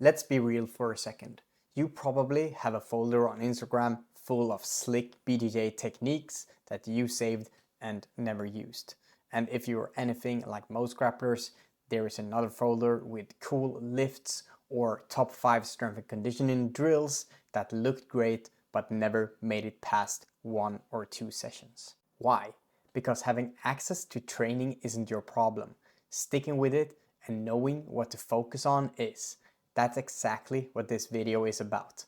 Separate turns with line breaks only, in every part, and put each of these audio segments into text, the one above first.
Let's be real for a second. You probably have a folder on Instagram full of slick BJJ techniques that you saved and never used. And if you're anything like most grapplers, there is another folder with cool lifts or top 5 strength and conditioning drills that looked great but never made it past 1 or 2 sessions. Why? Because having access to training isn't your problem. Sticking with it and knowing what to focus on is. That's exactly what this video is about.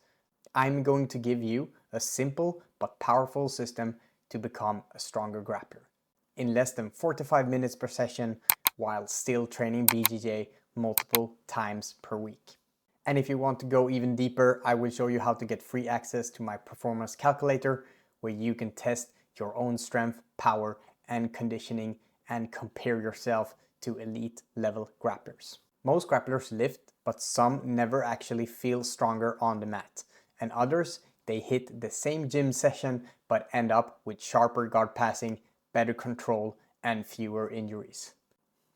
I'm going to give you a simple but powerful system to become a stronger grappler in less than 45 minutes per session while still training BJJ multiple times per week. And if you want to go even deeper, I will show you how to get free access to my performance calculator where you can test your own strength, power, and conditioning and compare yourself to elite level grapplers. Most grapplers lift, but some never actually feel stronger on the mat. And others, they hit the same gym session but end up with sharper guard passing, better control, and fewer injuries.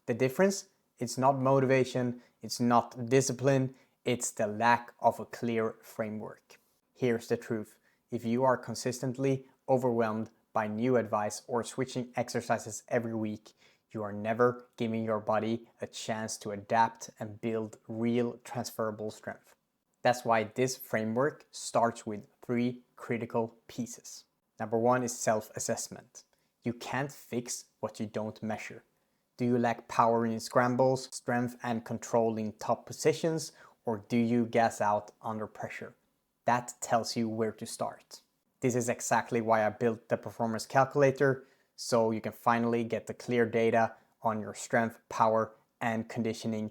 The difference? It's not motivation, it's not discipline, it's the lack of a clear framework. Here's the truth. If you are consistently overwhelmed by new advice or switching exercises every week, you are never giving your body a chance to adapt and build real transferable strength. That's why this framework starts with 3 critical pieces. Number 1 is self-assessment. You can't fix what you don't measure. Do you lack power in scrambles, strength and control in top positions, or do you gas out under pressure? That tells you where to start. This is exactly why I built the performance calculator, so you can finally get the clear data on your strength, power, and conditioning.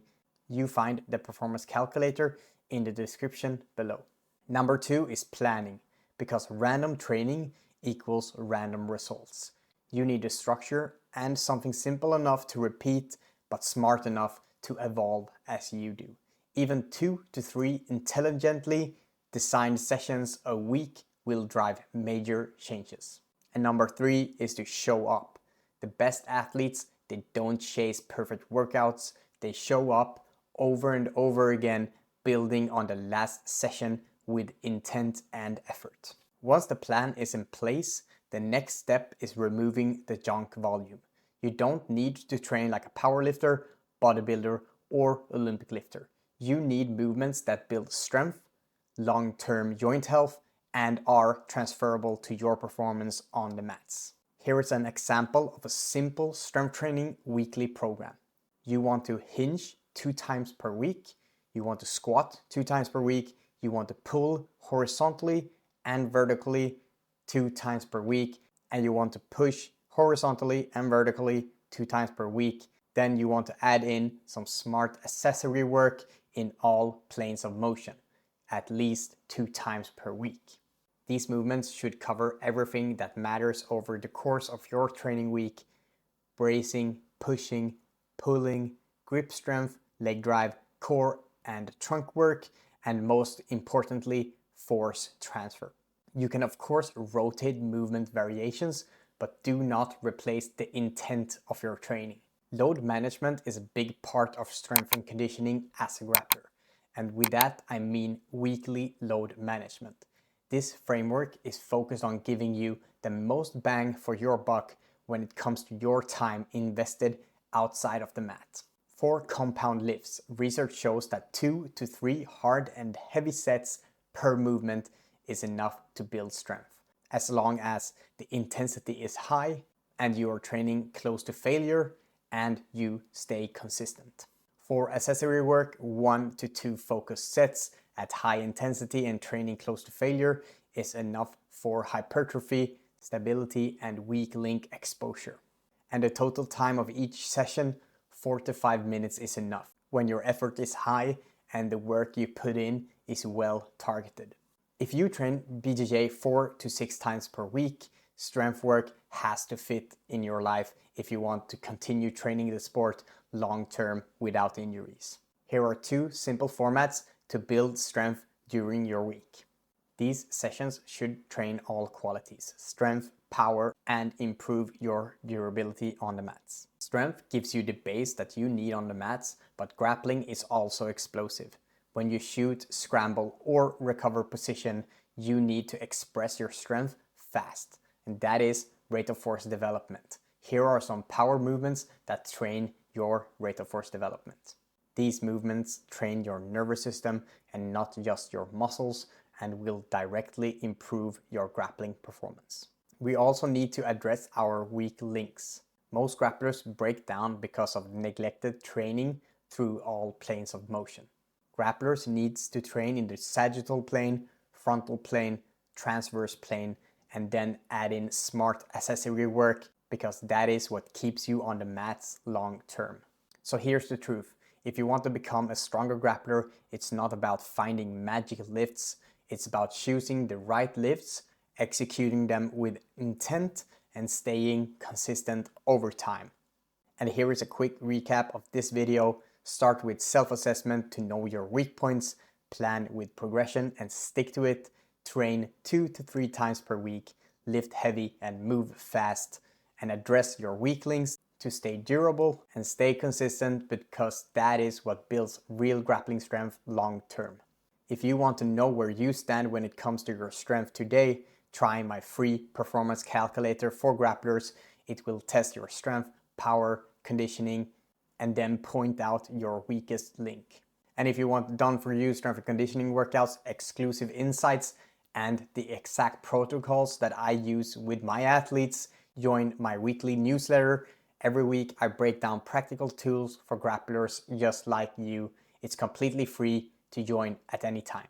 You find the performance calculator in the description below. Number 2 is planning, because random training equals random results. You need a structure and something simple enough to repeat, but smart enough to evolve as you do. Even 2 to 3 intelligently designed sessions a week will drive major changes. And number 3 is to show up. The best athletes, they don't chase perfect workouts, they show up over and over again, building on the last session with intent and effort. Once the plan is in place, the next step is removing the junk volume. You don't need to train like a powerlifter, bodybuilder, or Olympic lifter. You need movements that build strength, long-term joint health, and are transferable to your performance on the mats. Here is an example of a simple strength training weekly program. You want to hinge 2 times per week, you want to squat 2 times per week, you want to pull horizontally and vertically 2 times per week, and you want to push horizontally and vertically 2 times per week. Then you want to add in some smart accessory work in all planes of motion, at least 2 times per week. These movements should cover everything that matters over the course of your training week: bracing, pushing, pulling, grip strength, leg drive, core and trunk work, and most importantly, force transfer. You can of course rotate movement variations, but do not replace the intent of your training. Load management is a big part of strength and conditioning as a grappler. And with that, I mean weekly load management. This framework is focused on giving you the most bang for your buck when it comes to your time invested outside of the mat. For compound lifts, research shows that 2 to 3 hard and heavy sets per movement is enough to build strength, as long as the intensity is high and you are training close to failure and you stay consistent. For accessory work, 1 to 2 focused sets at high intensity and training close to failure is enough for hypertrophy, stability, and weak link exposure. And the total time of each session, 4 to 5 minutes, is enough when your effort is high and the work you put in is well targeted. If you train BJJ 4 to 6 times per week, strength work has to fit in your life if you want to continue training the sport long term without injuries. Here are 2 simple formats to build strength during your week. These sessions should train all qualities: strength, power, and improve your durability on the mats. Strength gives you the base that you need on the mats, but grappling is also explosive. When you shoot, scramble, or recover position, you need to express your strength fast, and that is rate of force development. Here are some power movements that train your rate of force development. These movements train your nervous system and not just your muscles, and will directly improve your grappling performance. We also need to address our weak links. Most grapplers break down because of neglected training through all planes of motion. Grapplers need to train in the sagittal plane, frontal plane, transverse plane, and then add in smart accessory work, because that is what keeps you on the mats long term. So here's the truth. If you want to become a stronger grappler, it's not about finding magic lifts. It's about choosing the right lifts, executing them with intent, and staying consistent over time. And here is a quick recap of this video. Start with self-assessment to know your weak points, plan with progression and stick to it, train 2 to 3 times per week, lift heavy and move fast, and address your weak links to stay durable and stay consistent, because that is what builds real grappling strength long term. If you want to know where you stand when it comes to your strength today, try my free performance calculator for grapplers. It will test your strength, power, conditioning, and then point out your weakest link. And if you want done for you strength and conditioning workouts, exclusive insights, and the exact protocols that I use with my athletes, join my weekly newsletter. Every week I break down practical tools for grapplers just like you. It's completely free to join at any time.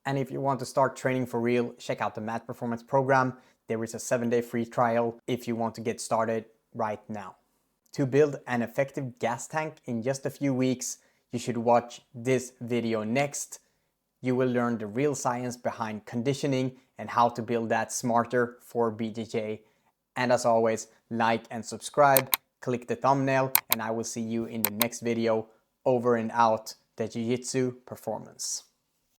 And if you want to start training for real, check out the Mat Performance Program. There is a 7-day free trial if you want to get started right now. To build an effective gas tank in just a few weeks, you should watch this video next. You will learn the real science behind conditioning and how to build that smarter for BJJ. And as always, like and subscribe, click the thumbnail, and I will see you in the next video. Over and out, the Jiu Jitsu Performance.